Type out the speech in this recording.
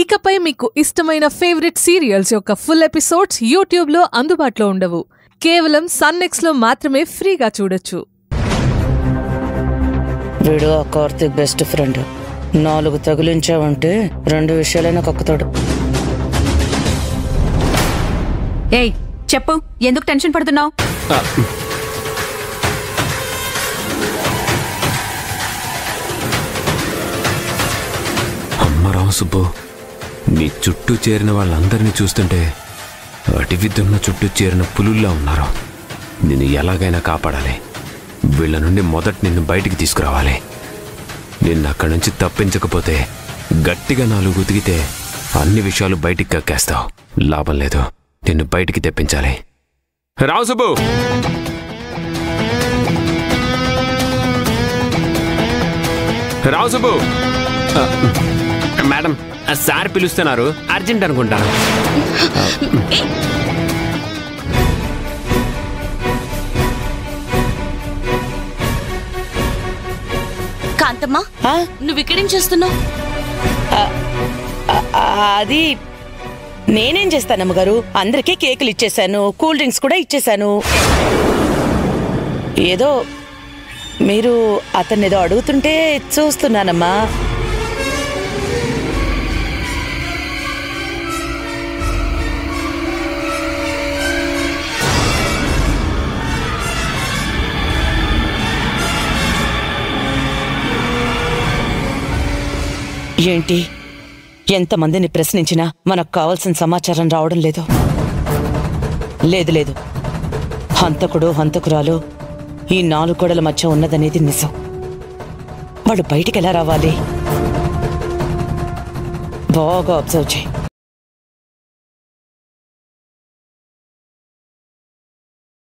ఇకపై మీకు ఇష్టమైన ఫేవరెట్ సీరియల్స్ యొక్క ఫుల్ ఎపిసోడ్స్ యూట్యూబ్లో అందుబాటులో ఉండవు. కేవలం సన్నెక్స్లో మాత్రమే ఫ్రీగా చూడొచ్చు. వీడు ఆ కార్తీక్ బెస్ట్ ఫ్రెండ్. 4 తగిలించావంటే 2 విషయాలైనా కక్కుతాడు. ఏయ్ చెప్పు, ఎందుకు టెన్షన్ పడుతున్నావు? అమ్మరావు సుబ్బు, నీ చుట్టూ చేరిన వాళ్ళందరినీ చూస్తుంటే అడవి దున్న చుట్టూ చేరిన పులుల్లా ఉన్నారు. నిన్ను ఎలాగైనా కాపాడాలి. వీళ్ళ నుండి మొదట నిన్ను బయటికి తీసుకురావాలి. నిన్ను అక్కడి నుంచి తప్పించకపోతే గట్టిగా 4 ఉతికితే అన్ని విషయాలు బయటికి కక్కేస్తావు. లాభం లేదు, నిన్ను బయటికి తెప్పించాలి. రావు సుబ్బు, రావు సుబ్బు. మేడం, సార్ పిలుస్తున్నారు, అర్జెంట్ అనుకుంటాను. కాంతమ్మా, నువ్వు ఇక్కడేం చేస్తున్నావు? అది నేనేం చేస్తానమ్మగారు, అందరికీ కేకులు ఇచ్చేశాను, కూల్ డ్రింక్స్ కూడా ఇచ్చేశాను. ఏదో మీరు అతన్నేదో అడుగుతుంటే చూస్తున్నానమ్మా. ఏంటి, ఎంతమందిని ప్రశ్నించినా మనకు కావాల్సిన సమాచారం రావడం లేదు. లేదు, హంతకుడు హంతకురాలు ఈ 4 గోడల మధ్య ఉన్నదనేది నిజం. వాళ్ళు బయటికి ఎలా రావాలి? బాగా అబ్జర్వ్ చేయి.